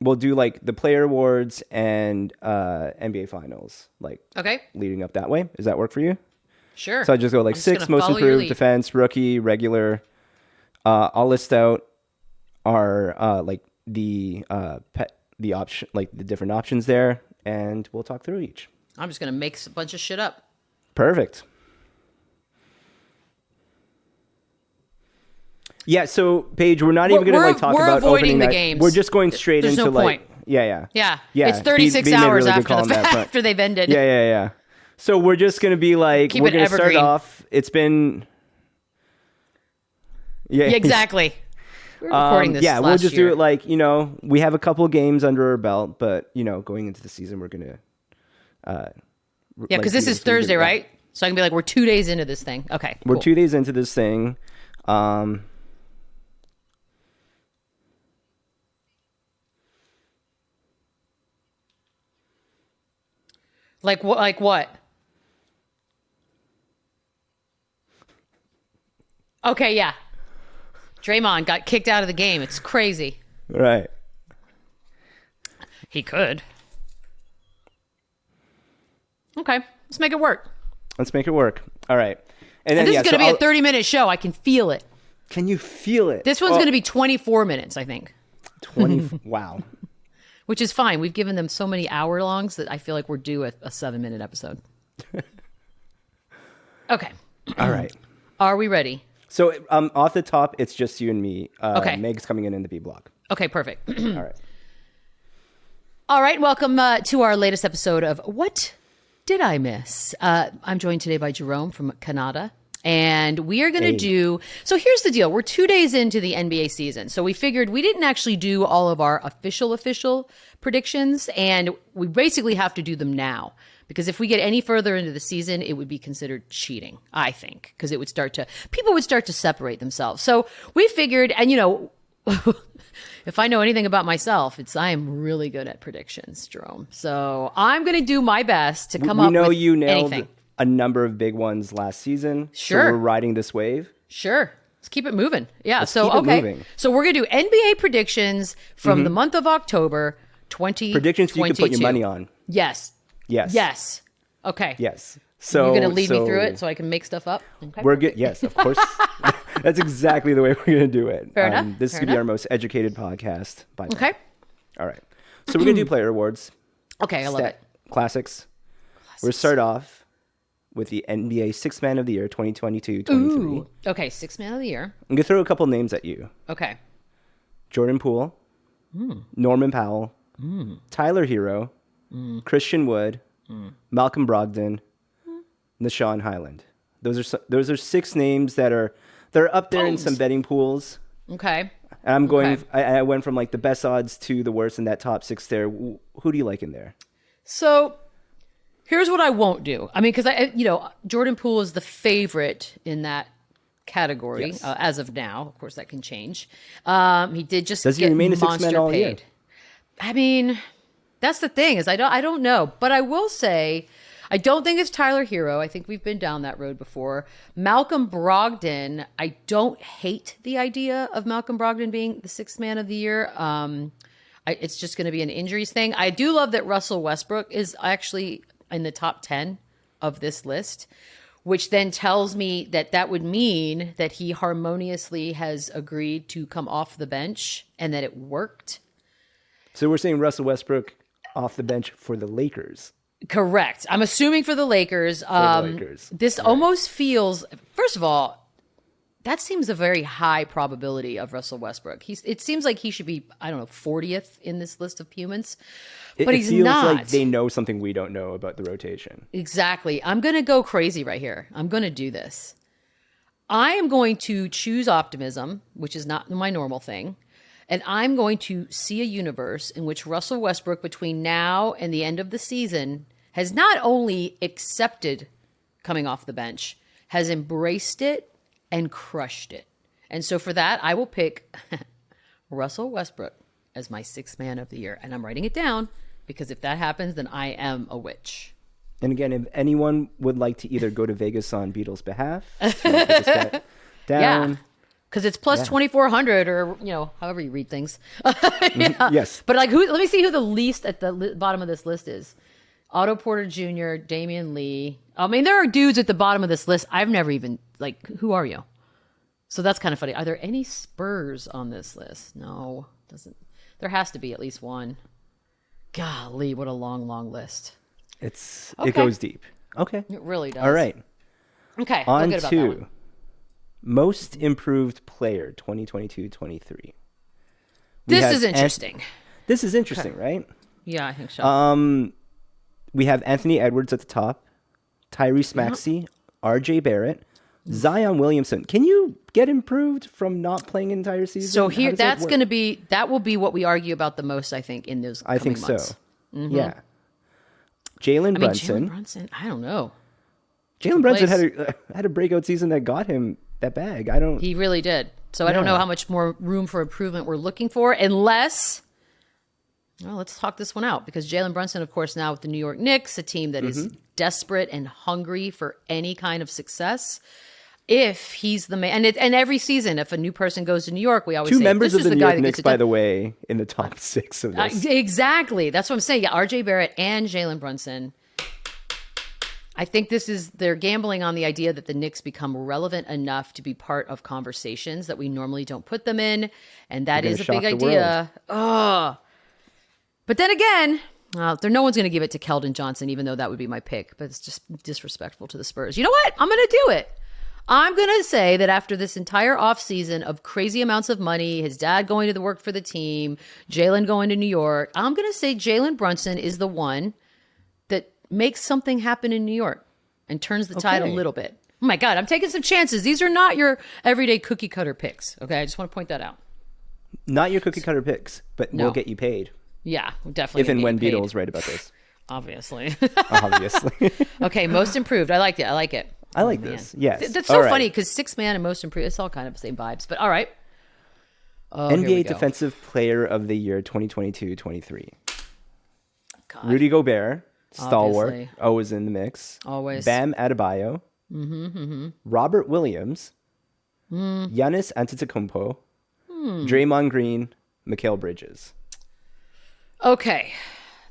we'll do like the player awards and NBA finals, like leading up that way. Does that work for you? Sure. So I just go like 6 most improved, defense, rookie, regular. I'll list out our like the option, like the different options there, and we'll talk through each. I'm just gonna make a bunch of shit up. Perfect. Yeah, so Paige, we're not even going to like talk about opening the night. games. We're just going straight There's into no point. Yeah. It's 36 hours really after they've ended. Yeah. So we're just going to be like, we're going to start off. It's been. Yeah, exactly. We're recording this last we'll just year. do it like, we have a couple games under our belt, but, going into the season, we're going to. Because this is Thursday, right? So I can be like, we're 2 days into this thing. Okay. We're 2 days into this thing. Like what? Like what? Okay, yeah. Draymond got kicked out of the game. It's crazy. Right. He could. Okay, let's make it work. All right. And this is going to be a 30-minute show. I can feel it. Can you feel it? This one's going to be 24 minutes, I think. 20. Wow. Which is fine. We've given them so many hour-longs that I feel like we're due a 7-minute episode. Okay. All right. Are we ready? So off the top, it's just you and me. Okay. Meg's coming in the B block. Okay, perfect. All right. All right. Welcome to our latest episode of What Did I Miss? I'm joined today by Jerome from Canada. And we are going to do... So here's the deal. We're 2 days into the NBA season. So we figured we didn't actually do all of our official predictions. And we basically have to do them now. Because if we get any further into the season, it would be considered cheating, I think. Because it would people would start to separate themselves. So we figured, and if I know anything about myself, I am really good at predictions, Jerome. So I'm going to do my best to come up with anything. We know you nailed a number of big ones last season. Sure. So we're riding this wave. Sure. Let's keep it moving. Yeah. Let's keep it moving. So we're going to do NBA predictions from the month of October 2022. Predictions you can put your money on. Yes. Okay. Yes. So you're going to lead me through it so I can make stuff up? Okay. We're good. Yes, of course. That's exactly the way we're going to do it. Fair enough. This is going to be our most educated podcast by now. Okay. All right. So we're going to do player awards. Okay, I love it. Classics. We're going to start off with the NBA Sixth Man of the Year 2022-23. Okay, Sixth Man of the Year. I'm going to throw a couple names at you. Okay. Jordan Poole, Norman Powell, Tyler Hero, Christian Wood, Malcolm Brogdon, Nashawn Highland. Those are 6 names that are up there in some betting pools. Okay. And I'm going. I went from like the best odds to the worst in that top 6 there. Who do you like in there? So here's what I won't do. I mean, because Jordan Poole is the favorite in that category as of now. Of course, that can change. He did just Does he remain a sixth man all year? I mean, that's the thing is I don't know, but I will say I don't think it's Tyler Hero. I think we've been down that road before. Malcolm Brogdon. I don't hate the idea of Malcolm Brogdon being the Sixth Man of the Year. It's just going to be an injuries thing. I do love that Russell Westbrook is actually in the top 10 of this list, which then tells me that would mean that he harmoniously has agreed to come off the bench and that it worked. So we're saying Russell Westbrook off the bench for the Lakers. Correct. I'm assuming for the Lakers. This almost feels, first of all, that seems a very high probability of Russell Westbrook. It seems like he should be, 40th in this list of humans, but he's not. It feels like they know something we don't know about the rotation. Exactly. I'm going to go crazy right here. I'm going to do this. I am going to choose optimism, which is not my normal thing. And I'm going to see a universe in which Russell Westbrook between now and the end of the season has not only accepted coming off the bench, has embraced it and crushed it. And so for that, I will pick Russell Westbrook as my Sixth Man of the Year. And I'm writing it down because if that happens, then I am a witch. And again, if anyone would like to either go to Vegas on Beadle's behalf, to put this down, because it's plus 2,400 or, however you read things. Yeah. Yes. But like, let me see who the least at the bottom of this list is. Otto Porter Jr., Damian Lee. I mean, there are dudes at the bottom of this list. I've never even, who are you? So that's kind of funny. Are there any Spurs on this list? No, doesn't. There has to be at least one. Golly, what a long, long list. It goes deep. Okay. It really does. All right. Okay. On to most improved player 2022-23. This is interesting. This is interesting, right? Yeah, I think so. We have Anthony Edwards at the top, Tyrese Maxey, RJ Barrett, Zion Williamson. Can you get improved from not playing an entire season? So here, that will be what we argue about the most, I think, in those coming months. So. Mm-hmm. Yeah. Jalen Brunson, I don't know. Jalen Brunson had a breakout season that got him that bag. He really did. So I don't know how much more room for improvement we're looking for, unless. Well, let's talk this one out, because Jalen Brunson, of course, now with the New York Knicks, a team that is desperate and hungry for any kind of success. If he's the man, and every season, if a new person goes to New York, we always say, members of the New York Knicks, by the way, in the top 6 of this. Exactly. That's what I'm saying. Yeah, RJ Barrett and Jalen Brunson. I think they're gambling on the idea that the Knicks become relevant enough to be part of conversations that we normally don't put them in. And that is a big idea. Oh. But then again, no one's going to give it to Keldon Johnson, even though that would be my pick. But it's just disrespectful to the Spurs. You know what? I'm going to do it. I'm going to say that after this entire offseason of crazy amounts of money, his dad going to the work for the team, Jalen going to New York, I'm going to say Jalen Brunson is the one that makes something happen in New York and turns the tide a little bit. Oh my God, I'm taking some chances. These are not your everyday cookie cutter picks. Okay, I just want to point that out. Not your cookie cutter picks, but we'll get you paid. Yeah, definitely. If and when Beadle is right about this. Obviously. Okay, most improved. I like it. I like this. Yes. That's so funny because 6 man and most improved, it's all kind of the same vibes. But all right. NBA Defensive Player of the Year 2022-23. Rudy Gobert, stalwart, Obviously. always in the mix. Always. Bam Adebayo. Robert Williams. Giannis Antetokounmpo. Draymond Green. Mikal Bridges. Okay.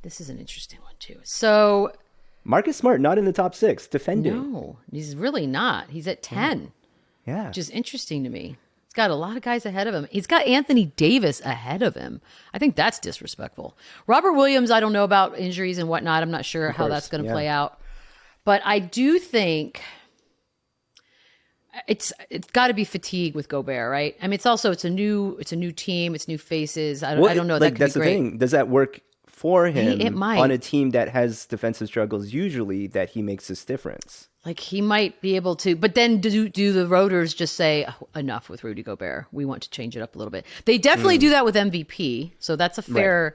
This is an interesting one too. So Marcus Smart, not in the top 6, defending. No, he's really not. He's at 10. Yeah. Which is interesting to me. He's got a lot of guys ahead of him. He's got Anthony Davis ahead of him. I think that's disrespectful. Robert Williams, I don't know about injuries and whatnot. I'm not sure how that's going to play out. But I do think it's got to be fatigue with Gobert, right? I mean, it's a new team, it's new faces. I don't know. That could that's be great. The thing. Does that work for him it might. On a team that has defensive struggles? Usually, that he makes this difference. Like he might be able to, but then do the Roaders just say enough with Rudy Gobert? We want to change it up a little bit. They definitely do that with MVP, so that's a fair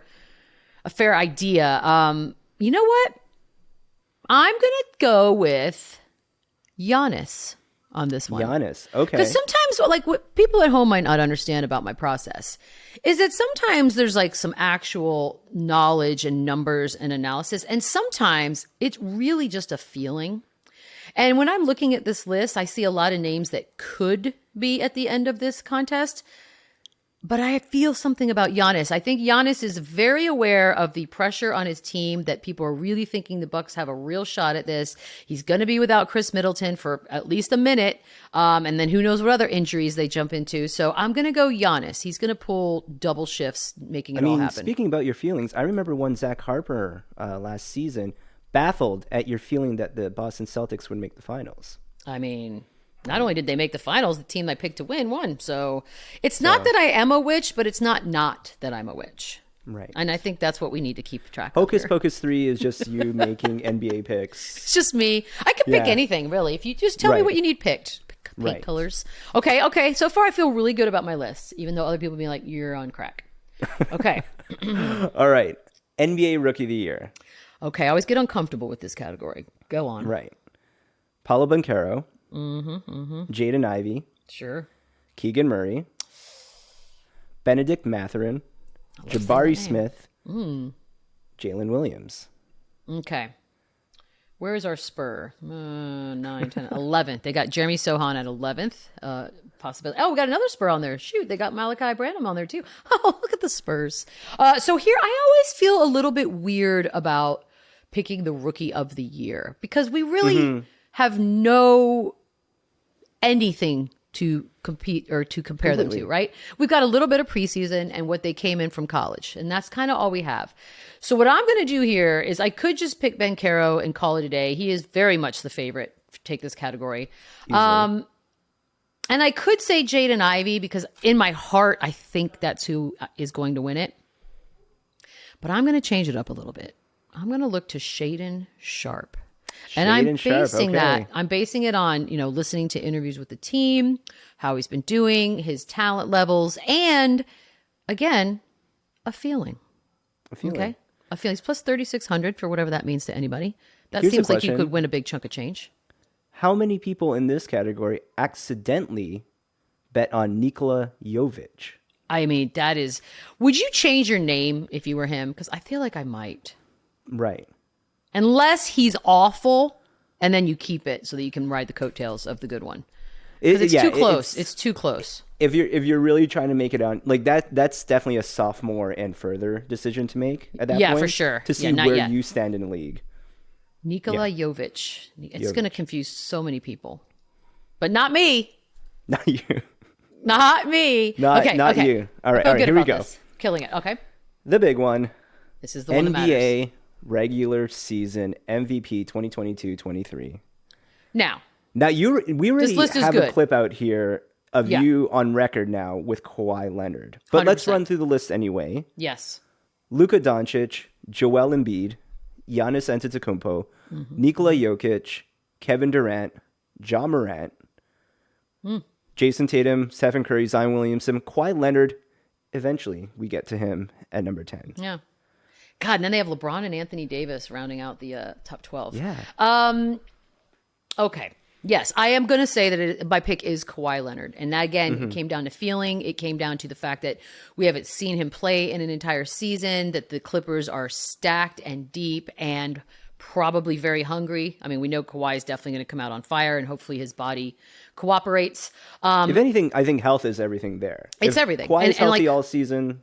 idea. You know what? I'm gonna go with Giannis on this one. Giannis, okay. Because sometimes, like, what people at home might not understand about my process is that sometimes there's like some actual knowledge and numbers and analysis, and sometimes it's really just a feeling. And when I'm looking at this list, I see a lot of names that could be at the end of this contest. But I feel something about Giannis. I think Giannis is very aware of the pressure on his team, that people are really thinking the Bucks have a real shot at this. He's going to be without Chris Middleton for at least a minute. And then who knows what other injuries they jump into. So I'm going to go Giannis. He's going to pull double shifts, making it all happen. Speaking about your feelings, I remember when Zach Harper last season baffled at your feeling that the Boston Celtics would make the finals. I mean, not only did they make the finals, the team I picked to win won. So it's not that I am a witch, but it's not that I'm a witch. Right. And I think that's what we need to keep track of. Hocus Pocus 3 is just you making NBA picks. It's just me. I could pick anything, really. If you just tell me what you need picked. Paint colors. Okay. So far, I feel really good about my list, even though other people be like, you're on crack. Okay. All right. NBA Rookie of the Year. Okay. I always get uncomfortable with this category. Go on. Right. Paulo Banchero. Jaden Ivey. Sure. Keegan Murray. Benedict Mathurin. Jabari Smith. Jalen Williams. Okay. Where is our spur? 9, 10, 11th. They got Jeremy Sohan at 11th. Possibility. Oh, we got another spur on there. Shoot, they got Malachi Branham on there too. Oh, look at the Spurs. So here, I always feel a little bit weird about picking the rookie of the year because we really have no anything to compete or to compare them to, right? We've got a little bit of preseason and what they came in from college, and that's kind of all we have. So what I'm going to do here is I could just pick Ben Caro and call it a day. He is very much the favorite to take this category. And I could say Jaden Ivey because in my heart, I think that's who is going to win it. But I'm going to change it up a little bit. I'm going to look to Shaden Sharp. And I'm basing it on, listening to interviews with the team, how he's been doing, his talent levels, and again, a feeling. Okay? A feeling. He's plus 3,600 for whatever that means to anybody. That seems like you could win a big chunk of change. How many people in this category accidentally bet on Nikola Jovic? I mean, would you change your name if you were him? Because I feel like I might. Right. Unless he's awful, and then you keep it so that you can ride the coattails of the good one. Because it's too close. It's too close. If you're really trying to make it on, like that's definitely a sophomore and further decision to make at that point. Yeah, for sure. To see where you stand in the league. Nikola Jovic. It's going to confuse so many people. But not me. Not you. Not me. Not you. All right, here we go. Killing it. Okay. The big one. This is the one that matters. NBA regular season MVP 2022-23. Now we already have a clip out here of you on record now with Kawhi Leonard. But 100%. Let's run through the list anyway. Yes. Luka Doncic, Joel Embiid, Giannis Antetokounmpo, Nikola Jokic, Kevin Durant, Ja Morant, Jason Tatum, Stephen Curry, Zion Williamson, Kawhi Leonard. Eventually, we get to him at number 10. Yeah. God, and then they have LeBron and Anthony Davis rounding out the top 12. Yeah. Okay. Yes, I am going to say that my pick is Kawhi Leonard. And that, again, it came down to feeling. It came down to the fact that we haven't seen him play in an entire season, that the Clippers are stacked and deep and probably very hungry. I mean, we know Kawhi is definitely going to come out on fire, and hopefully his body cooperates. If anything, I think health is everything there. It's everything. Kawhi is healthy all season.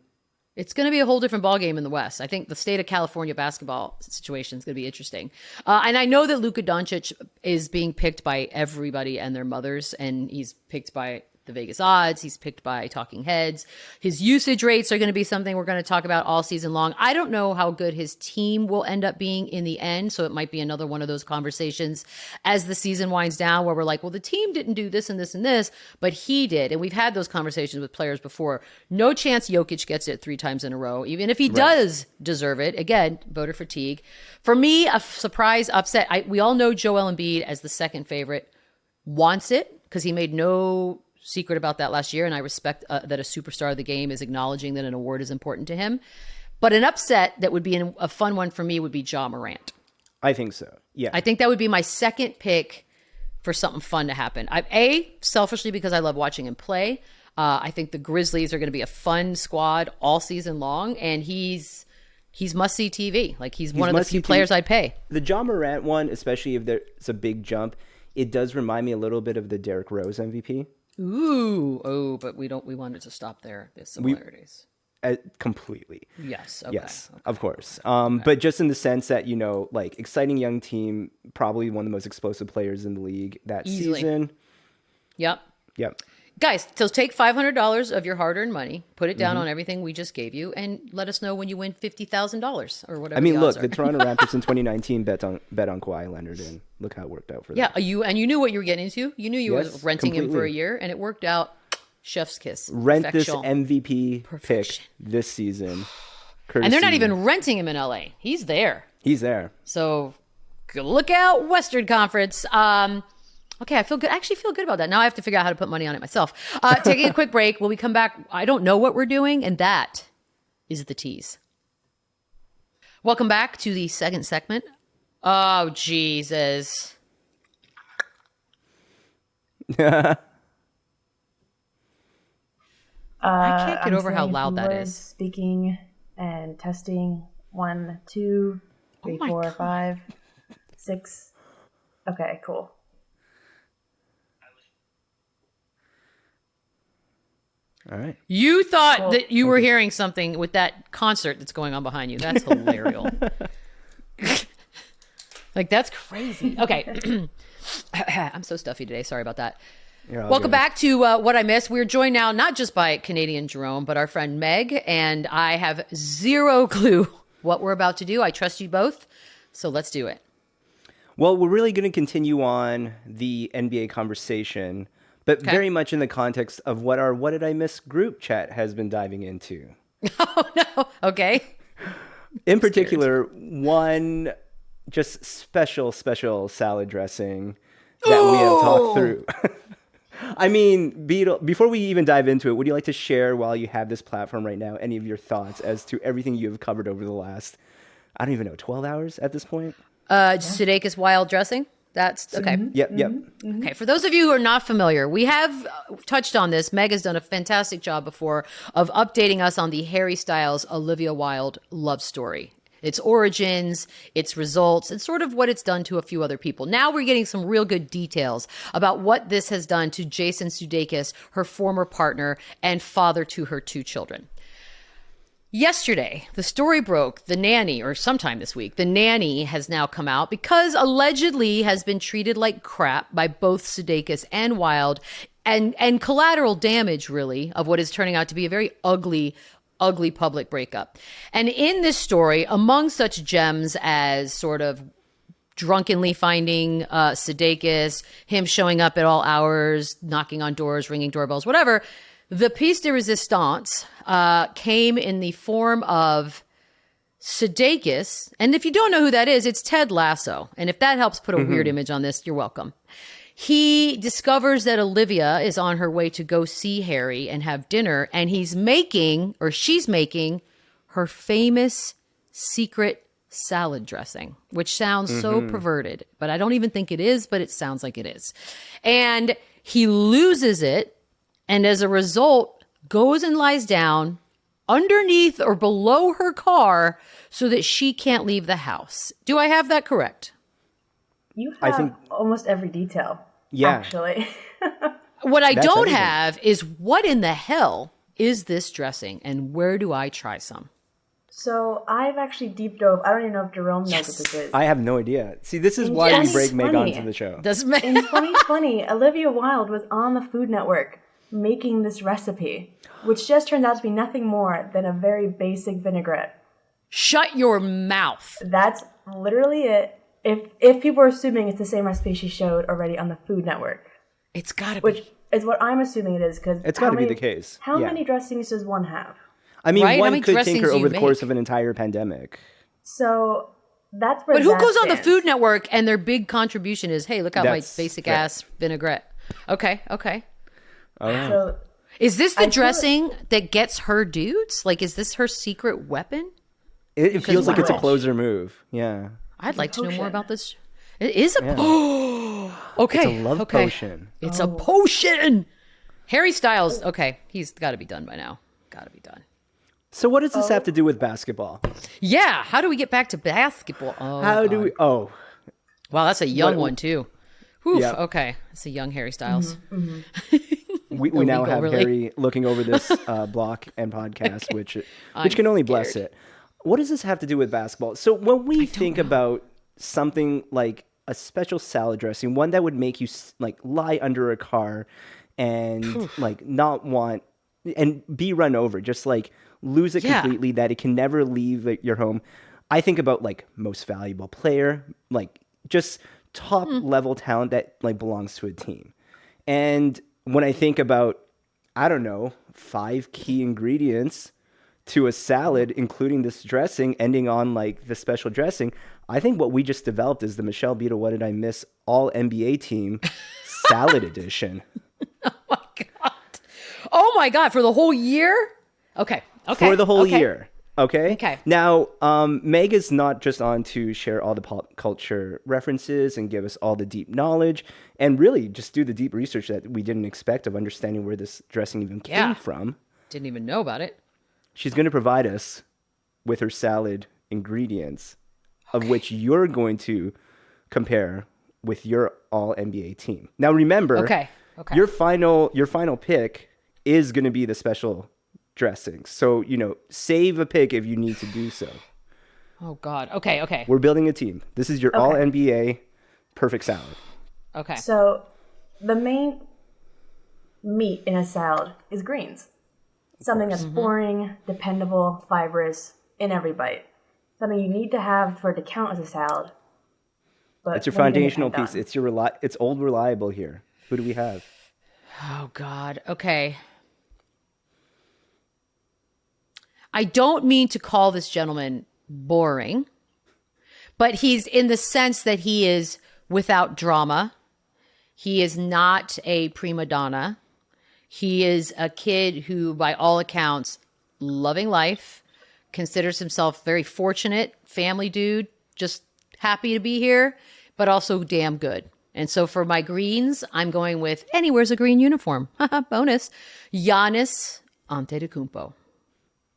It's going to be a whole different ballgame in the West. I think the state of California basketball situation is going to be interesting. And I know that Luka Doncic is being picked by everybody and their mothers, and he's picked by the Vegas odds. He's picked by talking heads. His usage rates are going to be something we're going to talk about all season long. I don't know how good his team will end up being in the end, so it might be another one of those conversations as the season winds down where we're like, well, the team didn't do this and this and this, but he did. And we've had those conversations with players before. No chance Jokic gets it 3 times in a row, even if he does deserve it. Again, voter fatigue. For me, a surprise upset. We all know Joel Embiid as the second favorite wants it because he made no secret about that last year, and I respect that a superstar of the game is acknowledging that an award is important to him. But an upset that would be a fun one for me would be Ja Morant. I think so. Yeah. I think that would be my second pick for something fun to happen. Selfishly because I love watching him play. I think the Grizzlies are going to be a fun squad all season long, and he's must-see TV. Like he's one of the few players I'd pay. The Ja Morant one, especially if there's a big jump, it does remind me a little bit of the Derrick Rose MVP. But we wanted to stop there. There's similarities. Completely. Yes. Okay. Yes, okay. Of course. But just in the sense that, like exciting young team, probably one of the most explosive players in the league that season. Yep. Yep. Guys, so take $500 of your hard-earned money, put it down on everything we just gave you, and let us know when you win $50,000 or whatever. I mean, look, the Toronto Raptors in 2019 bet on Kawhi Leonard, and look how it worked out for them. Yeah, you knew what you were getting into. You knew you were renting him for a year, and it worked out. Chef's kiss. Rent this MVP pick this season. And they're not even renting him in LA. He's there. He's there. So look out, Western Conference. Okay, I feel good. I actually feel good about that. Now I have to figure out how to put money on it myself. Taking a quick break. When we come back, I don't know what we're doing, and that is the tease. Welcome back to the second segment. Oh, Jesus. I can't get over how loud that is. Speaking and testing. 1, 2, 3, 4, 5. 6. Okay, cool. All right. You thought that you were hearing something with that concert that's going on behind you. That's hilarious. Like, that's crazy. Okay. I'm so stuffy today. Sorry about that. Welcome back to What I Missed. We're joined now not just by Canadian Jerome, but our friend Meg, and I have zero clue what we're about to do. I trust you both, so let's do it. Well, we're really going to continue on the NBA conversation, but very much in the context of what our What Did I Miss group chat has been diving into. Oh, no. Okay. In particular, one just special salad dressing that we have talked through. I mean, Beadle, before we even dive into it, would you like to share, while you have this platform right now, any of your thoughts as to everything you have covered over the last, I don't even know, 12 hours at this point? Sudeikis wild dressing. That's okay. Yep. Okay, for those of you who are not familiar, we have touched on this. Meg has done a fantastic job before of updating us on the Harry Styles Olivia Wilde love story. Its origins, its results, and sort of what it's done to a few other people. Now we're getting some real good details about what this has done to Jason Sudeikis, her former partner, and father to her 2 children. Yesterday, the story broke. The nanny, or sometime this week, the nanny has now come out because allegedly has been treated like crap by both Sudeikis and Wilde, and collateral damage, really, of what is turning out to be a very ugly public breakup. And in this story, among such gems as sort of drunkenly finding Sudeikis, him showing up at all hours, knocking on doors, ringing doorbells, whatever, the piece de resistance came in the form of Sudeikis. And if you don't know who that is, it's Ted Lasso. And if that helps put a weird image on this, you're welcome. He discovers that Olivia is on her way to go see Harry and have dinner, and she's making her famous secret salad dressing, which sounds so perverted, but I don't even think it is, but it sounds like it is. And he loses it, and as a result, goes and lies down underneath or below her car so that she can't leave the house. Do I have that correct? You have almost every detail. Yeah. Actually. What I don't have is what in the hell is this dressing and where do I try some? So I've actually deep dove. I don't even know if Jerome knows what this is. I have no idea. See, this is why we break Meg onto the show. In 2020, Olivia Wilde was on the Food Network making this recipe, which just turns out to be nothing more than a very basic vinaigrette. Shut your mouth. That's literally it. If people are assuming it's the same recipe she showed already on the Food Network. It's got to be. Which is what I'm assuming it is, because it's got to be the case. How many dressings does one have? I mean, one could tinker over the course of an entire pandemic. So that's where. But who goes on the Food Network and their big contribution is, hey, look at my basic ass vinaigrette. Okay. Oh, yeah. So is this the dressing that gets her dudes? Like, is this her secret weapon? It feels like it's a closer move. Yeah. I'd like to know more about this. It is a okay. It's a love potion. It's a potion. Harry Styles. Okay, he's got to be done by now. Got to be done. So what does this have to do with basketball? Yeah. How do we get back to basketball? Do we? Oh, wow, that's a young one too. Whew, Yep. Okay, it's a young Harry Styles. we now have Harry looking over this block and podcast, which can only bless it. What does this have to do with basketball? So when we think about something like a special salad dressing, one that would make you like lie under a car and like not want and be run over, just like lose it completely, that it can never leave your home. I think about like most valuable player, like just top level talent that like belongs to a team. And when I think about, I don't know, 5 key ingredients to a salad, including this dressing, ending on like the special dressing, I think what we just developed is the Michelle Beadle What Did I Miss All NBA Team Salad Edition. Oh my God. For the whole year? Okay. For the whole year. Okay. Okay. Now, Meg is not just on to share all the pop culture references and give us all the deep knowledge and really just do the deep research that we didn't expect of understanding where this dressing even came from. Didn't even know about it. She's going to provide us with her salad ingredients, of which you're going to compare with your all NBA team. Now remember, Okay. your final pick is going to be the special dressing. So, save a pick if you need to do so. Oh God. Okay. We're building a team. This is your all NBA perfect salad. Okay. So the main meat in a salad is greens. Something that's boring, dependable, fibrous in every bite. Something you need to have for it to count as a salad. But It's your when you're getting it foundational piece. done. It's old reliable here. Who do we have? Oh God. Okay. I don't mean to call this gentleman boring, but he's in the sense that he is without drama. He is not a prima donna. He is a kid who, by all accounts, loving life, considers himself very fortunate, family dude, just happy to be here, but also damn good. And so for my greens, I'm going with, and he wears a green uniform. Bonus. Giannis Antetokounmpo.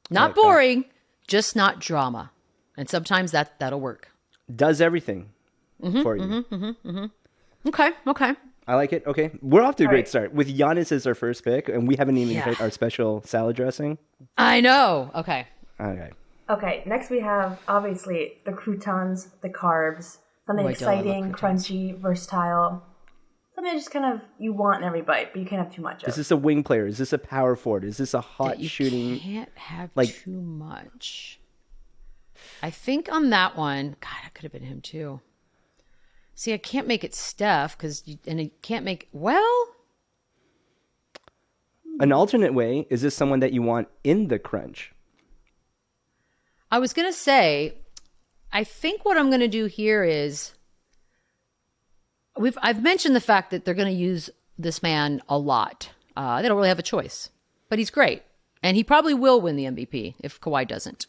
Not boring, just not drama. And sometimes that'll work. Does everything for you. Okay. I like it. Okay. We're off to a great right. start. With Giannis as our first pick, and we haven't even hit our special salad dressing. I know. Okay. Okay. Okay, next we have, obviously, the croutons, the carbs. Something Oh, I do love exciting, croutons. crunchy, versatile. Something just kind of you want in every bite, but you can't have too much of. Is this a wing player? Is this a power forward? Is this a hot You shooting? can't have like- too much. I think on that one, God, that could have been him too. See, I can't make it Steph and I can't make, well, An alternate way, is this someone that you want in the crunch? I was going to say, I think what I'm going to do here is I've mentioned the fact that they're going to use this man a lot. They don't really have a choice, but he's great. And he probably will win the MVP if Kawhi doesn't.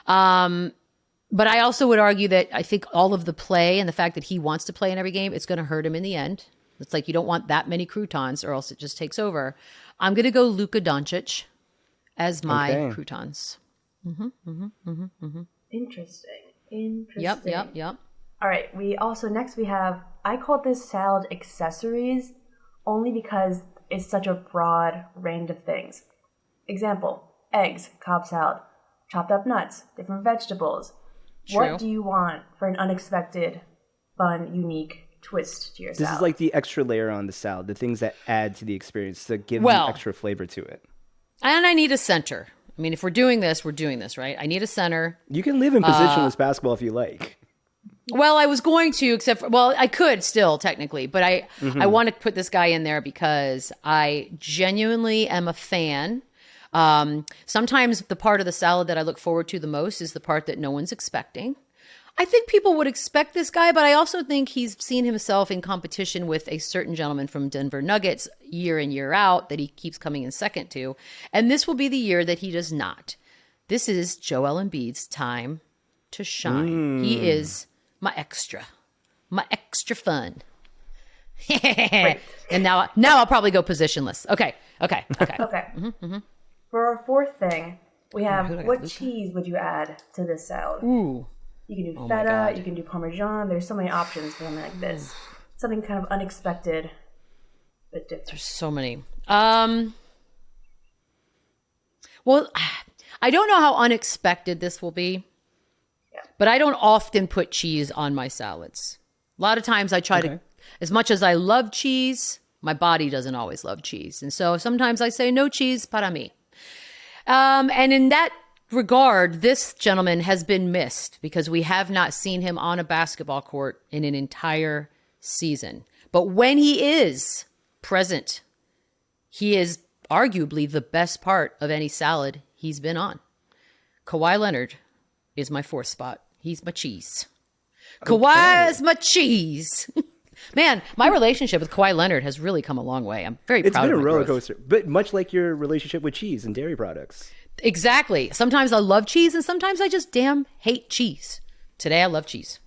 But I also would argue that I think all of the play and the fact that he wants to play in every game, it's going to hurt him in the end. It's like you don't want that many croutons or else it just takes over. I'm going to go Luka Doncic as my croutons. Interesting. Yep. All right, next we have, I call this salad accessories only because it's such a broad range of things. Example, eggs, Cobb salad, chopped up nuts, different vegetables. True. What do you want for an unexpected, fun, unique twist to your This salad? is like the extra layer on the salad, the things that add to the experience to give the extra flavor to it. And I need a center. I mean, if we're doing this, right? I need a center. You can live in positionless basketball if you like. Well, I was going to, I could still technically, but I want to put this guy in there because I genuinely am a fan. Sometimes the part of the salad that I look forward to the most is the part that no one's expecting. I think people would expect this guy, but I also think he's seen himself in competition with a certain gentleman from Denver Nuggets year in, year out that he keeps coming in second to. And this will be the year that he does not. This is Joel Embiid's time to shine. He is my extra fun. And now I'll probably go positionless. Okay. Okay. For our fourth thing, we have what cheese would you add to this salad? Ooh. You can do feta, you can do Parmesan. There's so many options for something like this. Something kind of unexpected, but different. There's so many. Well, I don't know how unexpected this will be, but I don't often put cheese on my salads. A lot of times I try to, as much as I love cheese, my body doesn't always love cheese. And so sometimes I say no cheese para mí. And in that regard, this gentleman has been missed because we have not seen him on a basketball court in an entire season. But when he is present, he is arguably the best part of any salad he's been on. Kawhi Leonard is my fourth spot. He's my cheese. Kawhi is my cheese. Man, my relationship with Kawhi Leonard has really come a long way. I'm very proud of it. It's been a roller coaster, but much like your relationship with cheese and dairy products. Exactly. Sometimes I love cheese and sometimes I just damn hate cheese. Today I love cheese.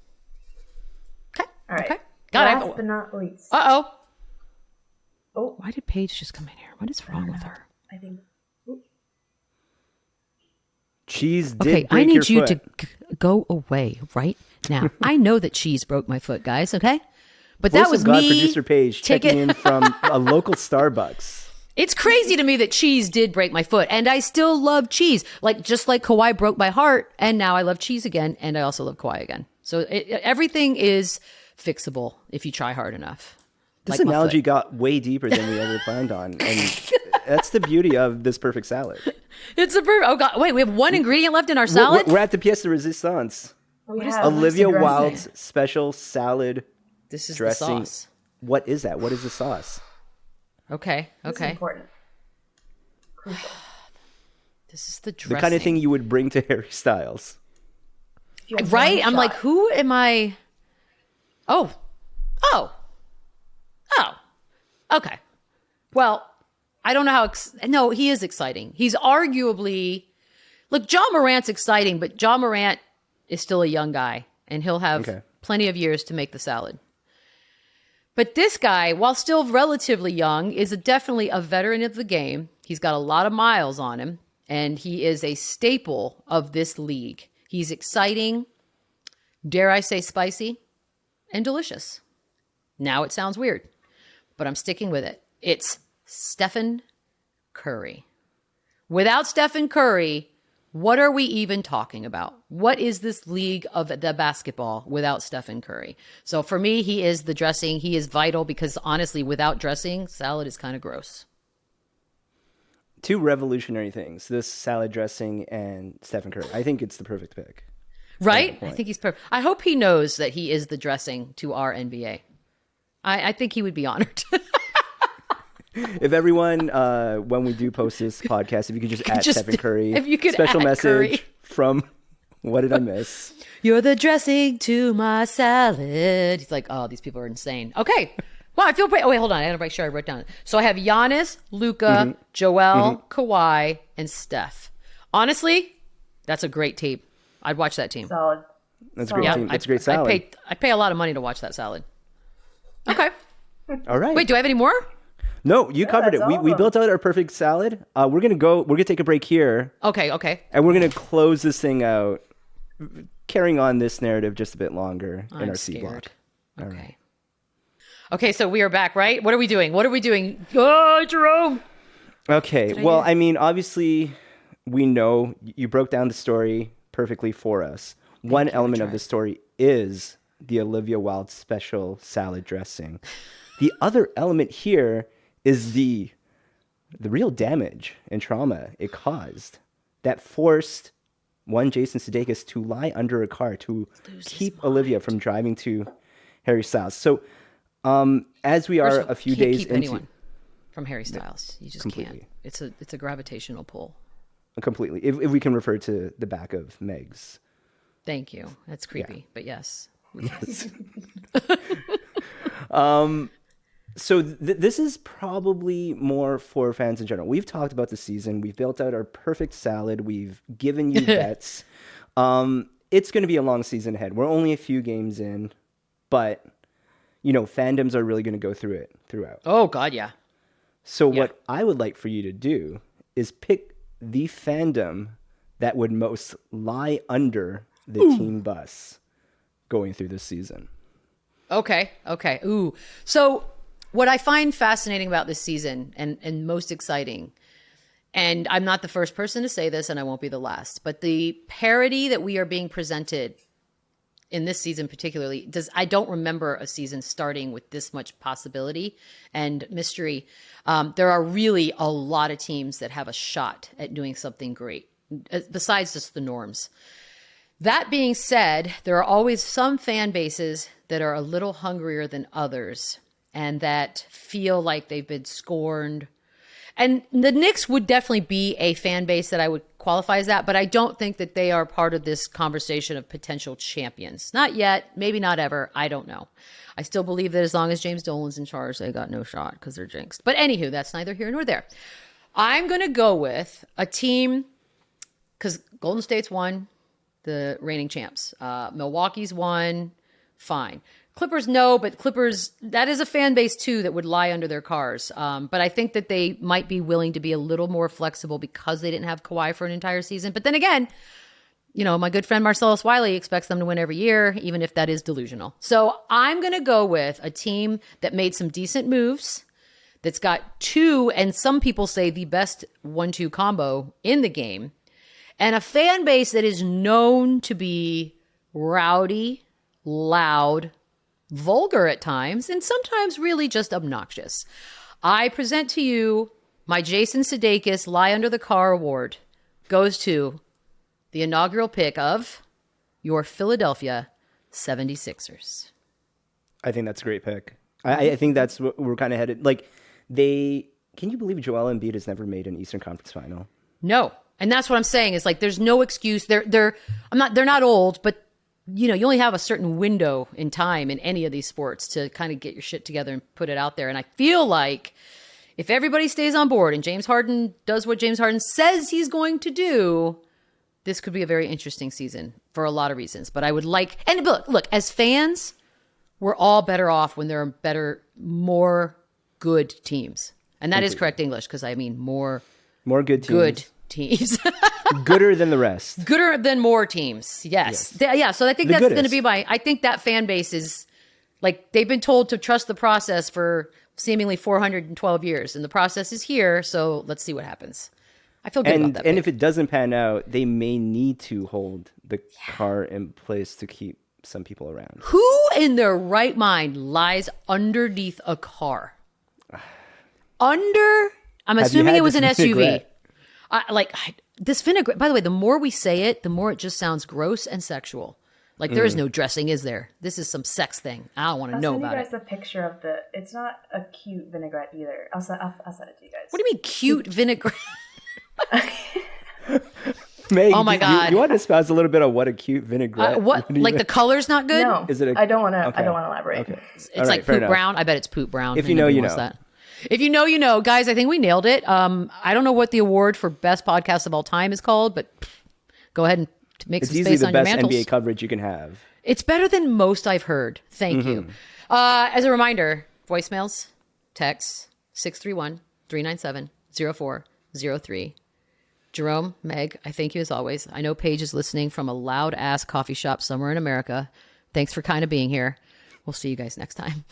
Okay. All right. Okay. Last but not least. Uh-oh. Oh. Why did Paige just come in here? What is wrong with her? I think. Cheese did Okay, break I need your you foot. to go away right Now, I know that cheese broke my foot, guys, okay? But Voice that was of God me. producer Paige checking in from a local Starbucks. It's crazy to me that cheese did break my foot, and I still love cheese. Just like Kawhi broke my heart, and now I love cheese again, and I also love Kawhi again. So everything is fixable if you try hard enough. This Like my analogy foot. got way deeper than we ever planned on, and that's the beauty of this perfect salad. It's a perfect. Oh God! Wait, we have one ingredient left in our salad. We're at the pièce de résistance. We have Olivia the dressing. Wilde's special salad This is dressing. the sauce. What is that? What is the sauce? Okay. This is Okay. important. Crucial. This is the The dressing. kind of thing you would bring to Harry Styles. If you have Right? one I'm like, shot. who am I? Oh. Okay. Well, I don't know how. No, he is exciting. He's arguably. Look, John Morant's exciting, but John Morant is still a young guy, and he'll have plenty of years to make the salad. But this guy, while still relatively young, is definitely a veteran of the game. He's got a lot of miles on him, and he is a staple of this league. He's exciting, dare I say spicy, and delicious. Now it sounds weird, but I'm sticking with it. It's Stephen Curry. Without Stephen Curry, what are we even talking about? What is this league of the basketball without Stephen Curry? So for me, he is the dressing. He is vital because honestly, without dressing, salad is kind of gross. Two revolutionary things: this salad dressing and Stephen Curry. I think it's the perfect pick. Right? I think he's perfect. I hope he knows that he is the dressing to our NBA. I think he would be honored. If everyone, when we do post this podcast, if you could just add Stephen Curry, if you could special add message Curry. from What Did I Miss? You're the dressing to my salad. He's like, oh, these people are insane. Okay. Well, I feel pretty. Oh, wait, hold on. I gotta make sure I wrote down. So I have Giannis, Luka, Joel, Kawhi, and Steph. Honestly, that's a great team. I'd watch that team. Solid. That's a great team. That's a great salad. I pay a lot of money to watch that salad. Okay. All right. Wait, do I have any more? No, you covered it. that's all We of them. built out our perfect salad. We're gonna take a break here, Okay. and we're gonna close this thing out, carrying on this narrative just a bit longer in I'm our C scared. block. Okay. Okay, so we are back, right? What are we doing? Oh, Jerome. Okay. Well, I mean, obviously, we know you broke down the story perfectly for us. One element of the story is the Olivia Wilde special salad dressing. The other element here is the real damage and trauma it caused that forced Jason Sudeikis to lie under a car to keep Olivia from driving to Harry Styles. So, as we are a few Can't days keep into anyone from Harry Styles. You just Completely. can't. It's a gravitational pull. completely, if we can refer to the back of Meg's. Thank you. That's creepy, but yes. So this is probably more for fans in general. We've talked about the season. We've built out our perfect salad. We've given you bets. It's going to be a long season ahead. We're only a few games in, but fandoms are really going to go through it throughout. Oh God, yeah. So what I would like for you to do is pick the fandom that would most lie under the team bus going through this season. Okay. Ooh. So what I find fascinating about this season and most exciting, and I'm not the first person to say this and I won't be the last, but the parody that we are being presented in this season particularly, I don't remember a season starting with this much possibility and mystery. There are really a lot of teams that have a shot at doing something great, besides just the norms. That being said, there are always some fan bases that are a little hungrier than others and that feel like they've been scorned. And the Knicks would definitely be a fan base that I would qualify as that, but I don't think that they are part of this conversation of potential champions. Not yet, maybe not ever, I don't know. I still believe that as long as James Dolan's in charge, they got no shot because they're jinxed. But anywho, that's neither here nor there. I'm going to go with a team, because Golden State's won, the reigning champs. Milwaukee's won, fine. Clippers, no, but Clippers, that is a fan base too that would lie under their cars. But I think that they might be willing to be a little more flexible because they didn't have Kawhi for an entire season. But then again, my good friend Marcellus Wiley expects them to win every year, even if that is delusional. So I'm going to go with a team that made some decent moves, that's got two, and some people say the best 1-2 combo in the game, and a fan base that is known to be rowdy, loud, vulgar at times, and sometimes really just obnoxious. I present to you my Jason Sudeikis Lie Under the Car Award goes to the inaugural pick of your Philadelphia 76ers. I think that's a great pick. I think that's what we're kind of headed. Like, can you believe Joel Embiid has never made an Eastern Conference final? No. And that's what I'm saying is like, there's no excuse. They're not old, but you only have a certain window in time in any of these sports to kind of get your shit together and put it out there. And I feel like if everybody stays on board and James Harden does what James Harden says he's going to do, this could be a very interesting season for a lot of reasons. But I would like, and look, as fans, we're all better off when there are more good teams. And that is correct English, because I mean more good teams. Good teams. Gooder than the rest. Gooder than more teams. Yes. Yeah. So I think that's going to be I think that fan base is like, they've been told to trust the process for seemingly 412 years, and the process is here. So let's see what happens. I feel good about that. And if it doesn't pan out, they may need to hold the car in place to keep some people around. Who in their right mind lies underneath a car? I'm assuming it was an SUV. This vinaigrette, by the way, the more we say it, the more it just sounds gross and sexual. Like, there is no dressing, is there? This is some sex thing. I don't want to know about it. I'll send you guys a picture of it's not a cute vinaigrette either. I'll send it to you guys. What do you mean cute vinaigrette? Meg, oh my God. You want to espouse a little bit on what a cute vinaigrette? Like the color's not good? No, is it I don't want to. Okay. I don't want to elaborate. Okay. It's like poop brown. I bet it's poop brown. If you know, you know. That. If you know, you know. Guys, I think we nailed it. I don't know what the award for best podcast of all time is called, but go ahead and make some space on your mantles. It's easily the best NBA coverage you can have. It's better than most I've heard. Thank you. As a reminder, voicemails, texts, 631-397-0403. Jerome, Meg, I thank you as always. I know Paige is listening from a loud-ass coffee shop somewhere in America. Thanks for kind of being here. We'll see you guys next time.